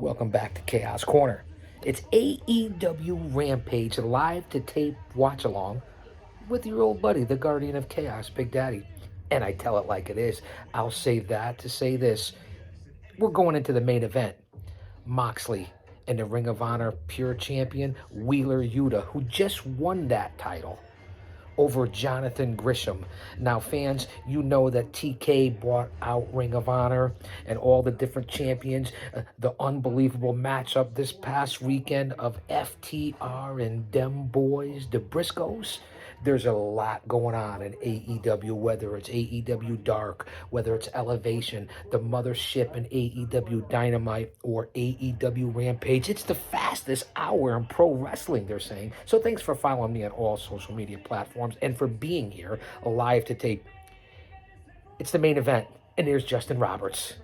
Welcome back to Chaos Corner. It's AEW Rampage, live to tape watch along with your old buddy, the Guardian of Chaos, Big Daddy. And I tell it like it is. I'll say that to say this. We're going into the main event. Moxley and the Ring of Honor Pure Champion, Wheeler Yuta, who just won that title over Jonathan Grisham. Now, fans, you know that TK brought out Ring of Honor and all the different champions. The unbelievable matchup this past weekend of FTR and them boys, the Briscoes. There's a lot going on in AEW, whether it's AEW Dark, whether it's Elevation, the Mothership and AEW Dynamite, or AEW Rampage. It's the fastest hour in pro wrestling, they're saying. So thanks for following me on all social media platforms and for being here live to tape. It's the main event, and there's Justin Roberts.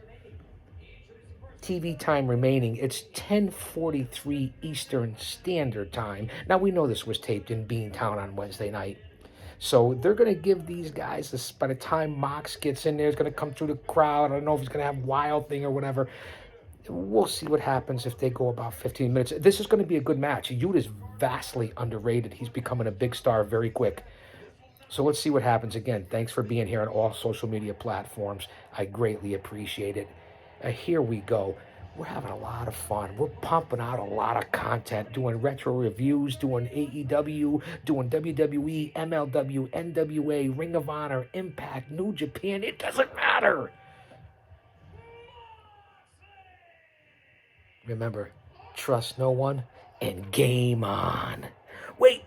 TV time remaining, it's 10:43 Eastern Standard Time. Now, we know this was taped in Beantown on Wednesday night. So they're going to give these guys, this, by the time Mox gets in there, he's going to come through the crowd. I don't know if he's going to have Wild Thing or whatever. We'll see what happens if they go about 15 minutes. This is going to be a good match. Yuta's vastly underrated. He's becoming a big star very quick. So let's see what happens. Again, thanks for being here on all social media platforms. I greatly appreciate it. Here we go. We're having a lot of fun. We're pumping out a lot of content, doing retro reviews, doing AEW, doing WWE, MLW, NWA, Ring of Honor, Impact, New Japan. It doesn't matter. Remember, trust no one and game on. Wait,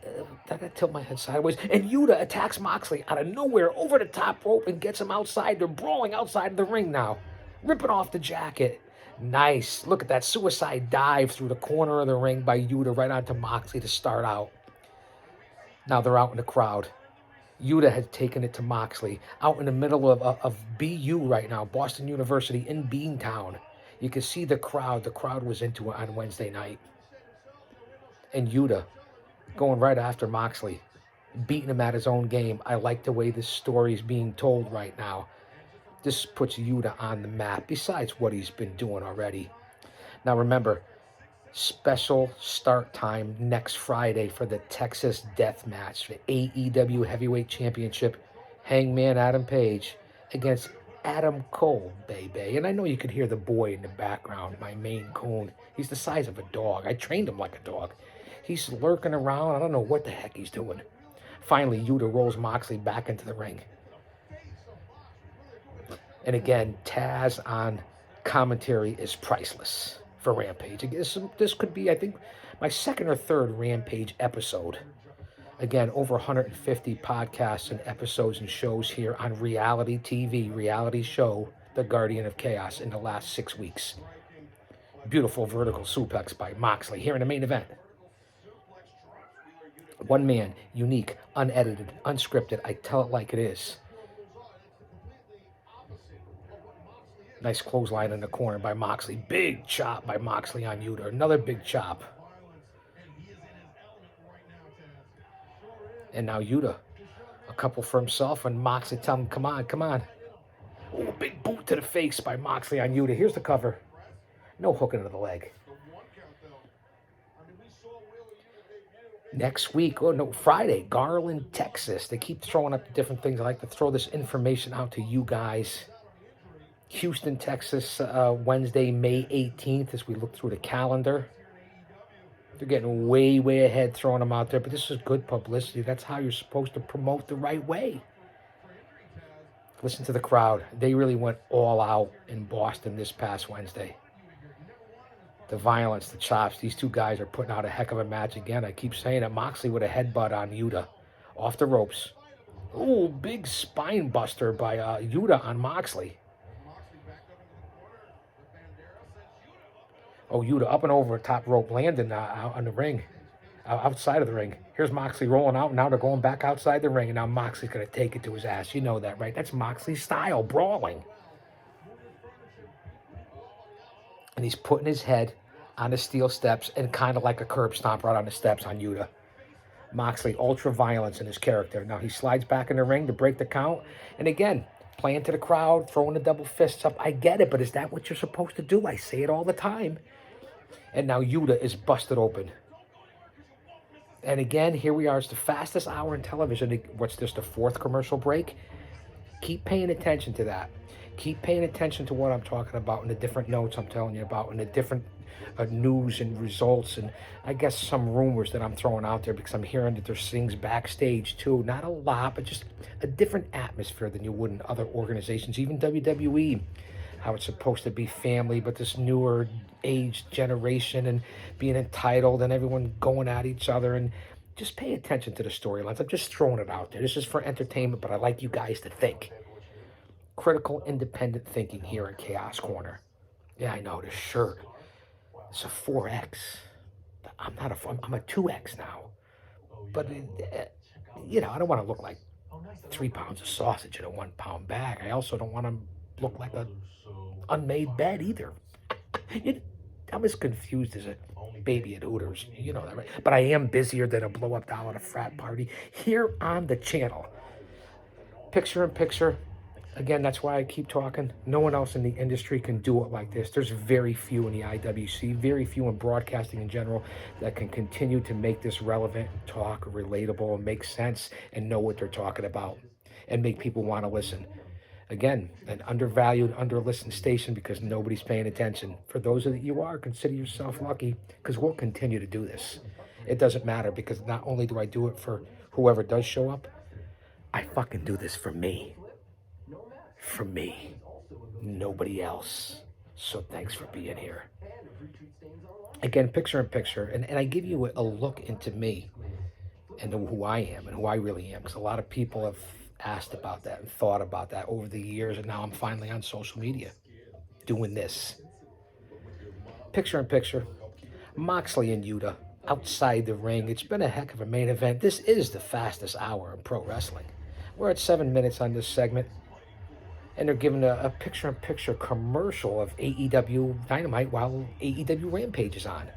I gotta tilt my head sideways. And Yuta attacks Moxley out of nowhere over the top rope and gets him outside. They're brawling outside of the ring now, ripping off the jacket. Nice. Look at that suicide dive through the corner of the ring by Yuta right onto Moxley to start out. Now they're out in the crowd. Yuta had taken it to Moxley out in the middle of BU right now, Boston University in Beantown. You can see the crowd. The crowd was into it on Wednesday night. And Yuta going right after Moxley, beating him at his own game. I like the way this story is being told right now. This puts Yuta on the map, besides what he's been doing already. Now remember, special start time next Friday for the Texas Death Match, the AEW Heavyweight Championship. Hangman Adam Page against Adam Cole, baby. And I know you could hear the boy in the background, my Maine Coon. He's the size of a dog. I trained him like a dog. He's lurking around. I don't know what the heck he's doing. Finally, Yuta rolls Moxley back into the ring. And again, Taz on commentary is priceless for Rampage. This could be, I think, my second or third Rampage episode. Again, over 150 podcasts and episodes and shows here on reality TV, reality show, The Guardian of Chaos, in the last 6 weeks. Beautiful vertical suplex by Moxley here in the main event. One man, unique, unedited, unscripted. I tell it like it is. Nice clothesline in the corner by Moxley. Big chop by Moxley on Yuta. Another big chop. And now Yuta, a couple for himself, and Moxley telling him, come on, come on. Oh, big boot to the face by Moxley on Yuta. Here's the cover. No hook into the leg. Next week, Friday, Garland, Texas. They keep throwing up the different things. I like to throw this information out to you guys. Houston, Texas, Wednesday, May 18th, as we look through the calendar. They're getting way, way ahead throwing them out there, but this is good publicity. That's how you're supposed to promote the right way. Listen to the crowd. They really went all out in Boston this past Wednesday. The violence, the chops, these two guys are putting out a heck of a match again. I keep saying it. Moxley with a headbutt on Yuta. Off the ropes. Oh, big spine buster by Yuta on Moxley. Oh, Yuta up and over top rope, landing out on the ring, outside of the ring. Here's Moxley rolling out. Now they're going back outside the ring, and now Moxley's going to take it to his ass. You know that, right? That's Moxley's style, brawling. And he's putting his head on the steel steps and kind of like a curb stomp right on the steps on Yuta. Moxley, ultra violence in his character. Now he slides back in the ring to break the count. And again, playing to the crowd, throwing the double fists up. I get it, but is that what you're supposed to do? I say it all the time. And now Yuta is busted open. And again, here we are. It's the fastest hour in television. What's this, the fourth commercial break? Keep paying attention to that. Keep paying attention to what I'm talking about and the different notes I'm telling you about and the different news and results and I guess some rumors that I'm throwing out there because I'm hearing that there's things backstage too. Not a lot, but just a different atmosphere than you would in other organizations, even WWE. How it's supposed to be family, but this newer age generation and being entitled and everyone going at each other and just pay attention to the storylines. I'm just throwing it out there. This is for entertainment, but I like you guys to think. Critical, independent thinking here at Chaos Corner. Yeah, I know, this shirt. It's a 4X. I'm a 2X now. But, you know, I don't want to look like 3 pounds of sausage in a 1 pound bag. I also don't want to look like a unmade bed either. I'm as confused as a baby at Hooters. You know that, right? But I am busier than a blow-up doll at a frat party here on the channel. Picture in picture. Again, that's why I keep talking. No one else in the industry can do it like this. There's very few in the IWC, very few in broadcasting in general that can continue to make this relevant, talk relatable, and make sense and know what they're talking about and make people want to listen. Again, an undervalued, underlistened station because nobody's paying attention. For those of you are, consider yourself lucky because we'll continue to do this. It doesn't matter because not only do I do it for whoever does show up, I fucking do this for me. For me. Nobody else. So thanks for being here. Again, picture in picture. And I give you a look into me and who I am and who I really am. Because a lot of people have asked about that and thought about that over the years. And now I'm finally on social media doing this. Picture in picture. Moxley and Yuta outside the ring. It's been a heck of a main event. This is the fastest hour in pro wrestling. We're at 7 minutes on this segment. And they're giving a picture-in-picture commercial of AEW Dynamite while AEWRampage is on.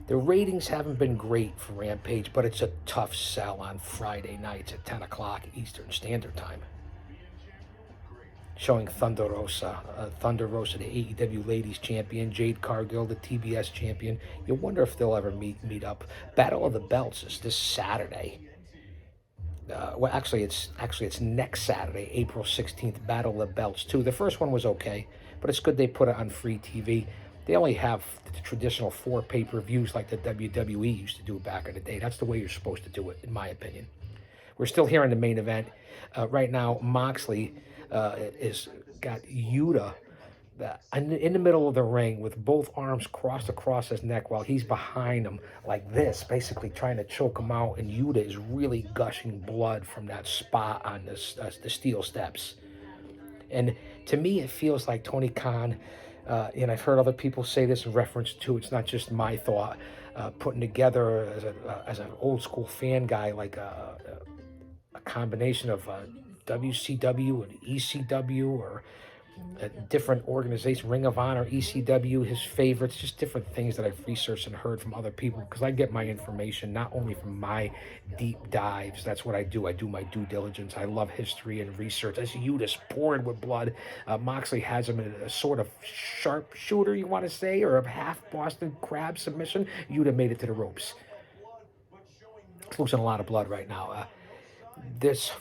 The ratings haven't been great for Rampage, but it's a tough sell on Friday nights at 10 o'clock Eastern Standard Time. Showing Thunder Rosa, the AEW Ladies Champion, Jade Cargill, the TBS Champion. You wonder if they'll ever meet up. Battle of the Belts is this Saturday. Well, actually, it's next Saturday, April 16th, Battle of the Belts, too. The first one was okay, but it's good they put it on free TV. They only have the traditional 4 pay-per-views like the WWE used to do back in the day. That's the way you're supposed to do it, in my opinion. We're still here in the main event. Right now, Moxley is got Yuta in the middle of the ring with both arms crossed across his neck while he's behind him like this, basically trying to choke him out. And Yuta is really gushing blood from that spot on the steel steps. And to me, it feels like Tony Khan, and I've heard other people say this in reference to, it's not just my thought, putting together as an old school fan guy, like a combination of WCW and ECW or a different organization, Ring of Honor, ECW, his favorites, just different things that I've researched and heard from other people, because I get my information not only from my deep dives. That's what I do. I do my due diligence. I love history and research. As Yuda's poured with blood, Moxley has him in a sort of sharpshooter, you want to say, or a half Boston Crab submission. Yuta made it to the ropes. It's losing a lot of blood right now. This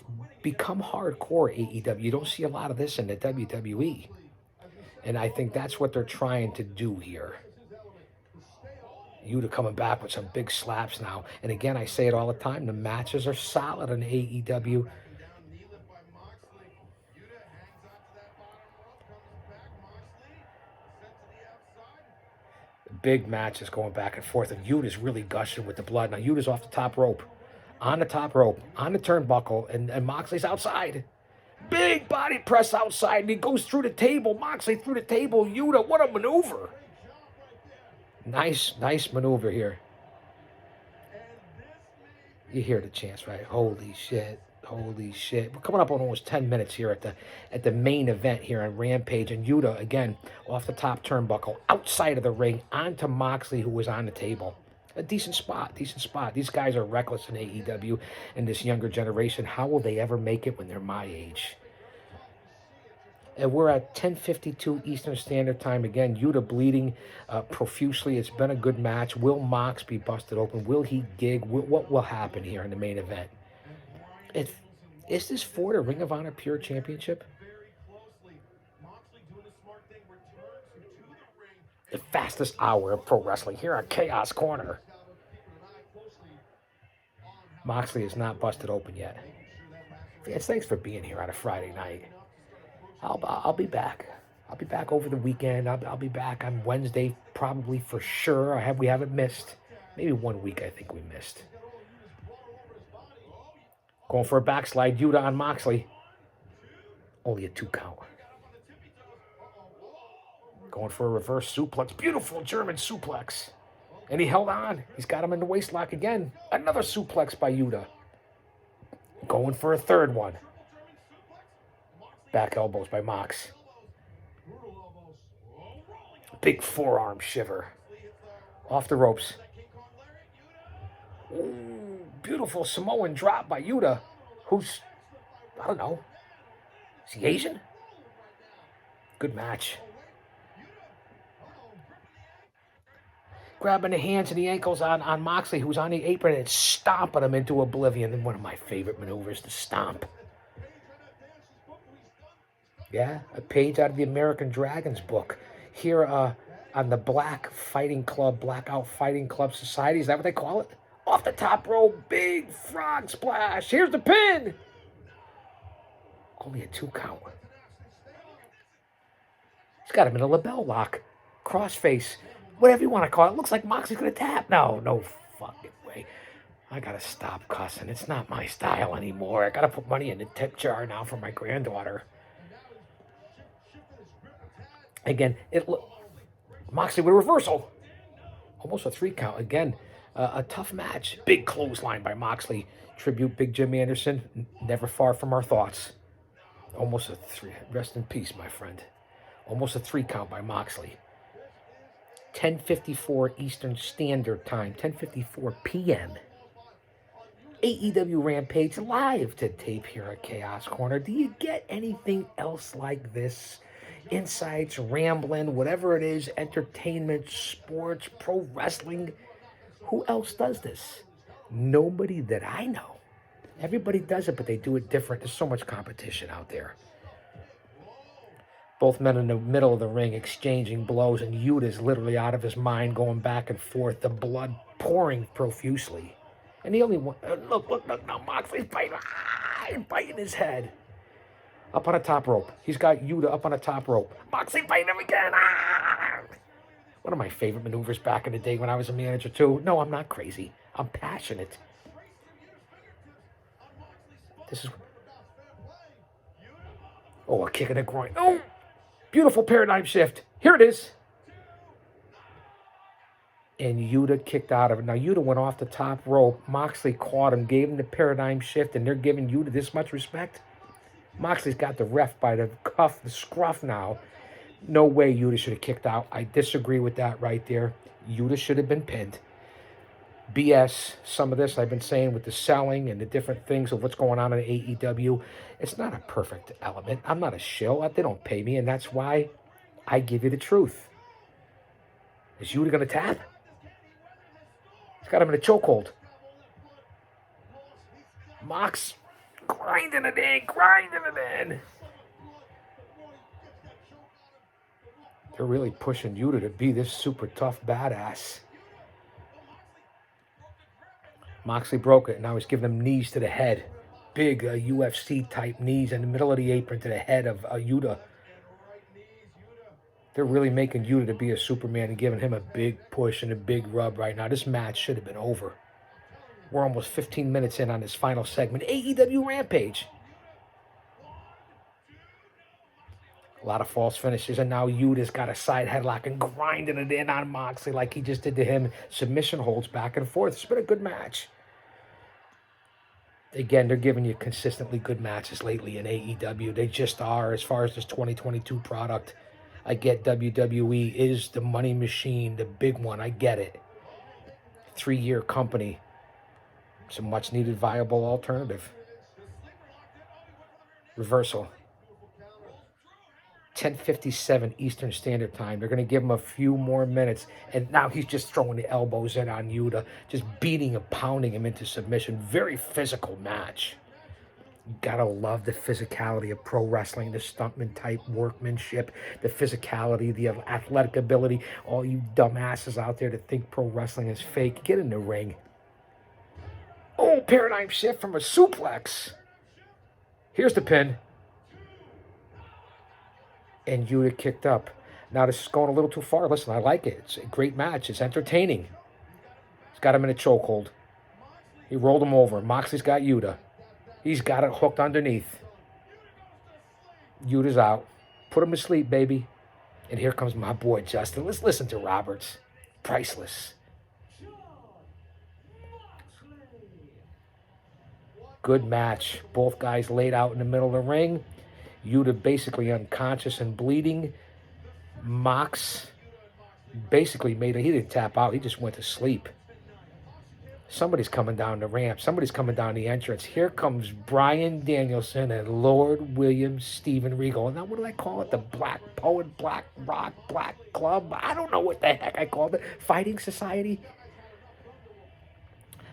become hardcore AEW. You don't see a lot of this in the WWE. And I think that's what they're trying to do here. Yuta coming back with some big slaps now. And again, I say it all the time, the matches are solid in AEW. Big matches going back and forth. And Yuta's really gushing with the blood. Now Yuta's off the top rope. On the top rope, on the turnbuckle, and Moxley's outside. Big body press outside, and he goes through the table. Moxley through the table. Yuta, what a maneuver. Nice maneuver here. You hear the chants, right? Holy shit. We're coming up on almost 10 minutes here at the main event here on Rampage. And Yuta, again, off the top turnbuckle, outside of the ring, onto Moxley, who was on the table. A decent spot. These guys are reckless in AEW and this younger generation. How will they ever make it when they're my age? And we're at 10:52 Eastern Standard Time. Again, Yuta bleeding profusely. It's been a good match. Will Mox be busted open? Will he gig? What will happen here in the main event? Is this for the Ring of Honor Pure Championship? The fastest hour of pro wrestling here on Chaos Corner. Moxley is not busted open yet. Fans, thanks for being here on a Friday night. I'll be back. I'll be back over the weekend. I'll be back on Wednesday, probably for sure. We haven't missed. Maybe 1 week I think we missed. Going for a backslide. Yuta on Moxley. Only a 2 count. Going for a reverse suplex. Beautiful German suplex. And he held on. He's got him in the waistlock again. Another suplex by Yuta. Going for a third one. Back elbows by Mox. Big forearm shiver. Off the ropes. Ooh, beautiful Samoan drop by Yuta. Who's, I don't know. Is he Asian? Good match. Grabbing the hands and the ankles on Moxley, who's on the apron, and stomping him into oblivion. And one of my favorite maneuvers, the stomp. Yeah, a page out of the American Dragons book. Here on the Blackout Fighting Club Society, is that what they call it? Off the top rope, big frog splash. Here's the pin. Only a 2 count. He's got him in a label lock. Crossface. Whatever you want to call it. Looks like Moxley's going to tap. No fucking way. I got to stop cussing. It's not my style anymore. I got to put money in the tip jar now for my granddaughter. Again, Moxley with a reversal. Almost a 3 count. Again, a tough match. Big clothesline by Moxley. Tribute Big Jim Anderson. Never far from our thoughts. Almost a 3. Rest in peace, my friend. Almost a 3 count by Moxley. 10:54 Eastern Standard Time. 10:54 p.m. AEW Rampage live to tape here at Chaos Corner. Do you get anything else like this? Insights, rambling, whatever it is, entertainment, sports, pro wrestling. Who else does this? Nobody that I know. Everybody does it, but they do it different. There's so much competition out there. Both men in the middle of the ring exchanging blows, and Yuta's literally out of his mind going back and forth, the blood pouring profusely. And the only one, look, now Moxley's biting his head. Up on a top rope. He's got Yuta up on a top rope. Moxley biting him again. One of my favorite maneuvers back in the day when I was a manager too. No, I'm not crazy. I'm passionate. This is... Oh, a kick in the groin. Oh! Beautiful paradigm shift. Here it is. And Yuta kicked out of it. Now, Yuta went off the top rope. Moxley caught him, gave him the paradigm shift, and they're giving Yuta this much respect. Moxley's got the ref by the cuff, the scruff now. No way Yuta should have kicked out. I disagree with that right there. Yuta should have been pinned. BS, some of this I've been saying with the selling and the different things of what's going on in AEW. It's not a perfect element. I'm not a shill. They don't pay me, and that's why I give you the truth. Is Yuta going to tap? He's got him in a chokehold. Mox grinding it in. They're really pushing Yuta to be this super tough badass. Moxley broke it. Now he's giving him knees to the head. Big UFC-type knees in the middle of the apron to the head of Yuta. They're really making Yuta to be a Superman and giving him a big push and a big rub right now. This match should have been over. We're almost 15 minutes in on this final segment. AEW Rampage. A lot of false finishes, and now Yuta's got a side headlock and grinding it in on Moxley like he just did to him. Submission holds back and forth. It's been a good match. Again, they're giving you consistently good matches lately in AEW. They just are as far as this 2022 product. I get WWE is the money machine, the big one. I get it. 3-year company. It's a much-needed viable alternative. Reversal. 10:57 Eastern Standard Time. They're going to give him a few more minutes. And now he's just throwing the elbows in on Yuta, just beating and pounding him into submission. Very physical match. You gotta love the physicality of pro wrestling, the stuntman type workmanship, the physicality, the athletic ability. All you dumbasses out there that think pro wrestling is fake, get in the ring. Oh, paradigm shift from a suplex. Here's the pin. And Yuta kicked up. Now this is going a little too far. Listen, I like it. It's a great match. It's entertaining. He's got him in a chokehold. He rolled him over. Moxley's got Yuta. He's got it hooked underneath. Yuta's out. Put him to sleep, baby. And here comes my boy, Justin. Let's listen to Roberts. Priceless. Good match. Both guys laid out in the middle of the ring. Yuta basically unconscious and bleeding. Mox basically he didn't tap out. He just went to sleep. Somebody's coming down the ramp. Somebody's coming down the entrance. Here comes Bryan Danielson and Lord William Steven Regal. Now, what do I call it? The Black Poet, Black Rock, Black Club? I don't know what the heck I called it. Fighting Society?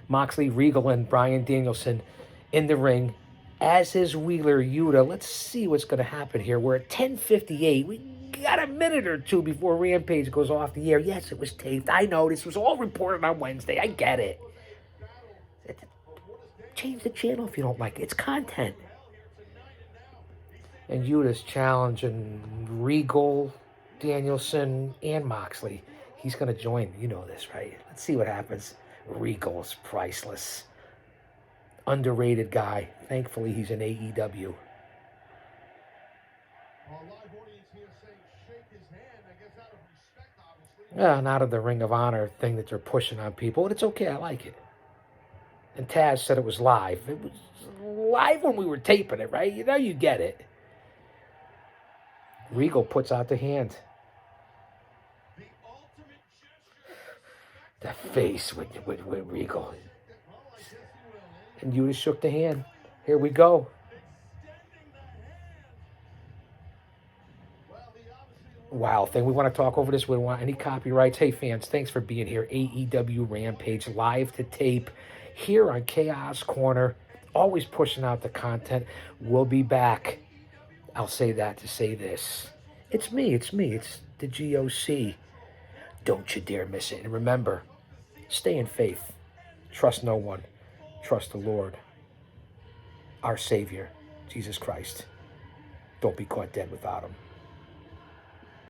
Moxley, Regal, and Bryan Danielson in the ring, as is Wheeler Yuta. Let's see what's going to happen here. We're at 10:58. We got a minute or two before Rampage goes off the air. Yes, it was taped. I know. This was all reported on Wednesday. I get it. Change the channel if you don't like it. It's content. And Yuta's challenging Regal, Danielson, and Moxley. He's going to join. You know this, right? Let's see what happens. Regal's priceless. Underrated guy. Thankfully, he's in AEW. And out of the Ring of Honor thing that they're pushing on people. But it's okay. I like it. And Taz said it was live. It was live when we were taping it, right? You know, you get it. Regal puts out the hand. The face with Regal. And Yuta shook the hand. Here we go. Wow, thing. We want to talk over this. We don't want any copyrights. Hey, fans, thanks for being here. AEW Rampage, live to tape here on Chaos Corner. Always pushing out the content. We'll be back. I'll say that to say this. It's me. It's the GOC. Don't you dare miss it. And remember, stay in faith. Trust no one. Trust the Lord, our Savior, Jesus Christ. Don't be caught dead without him.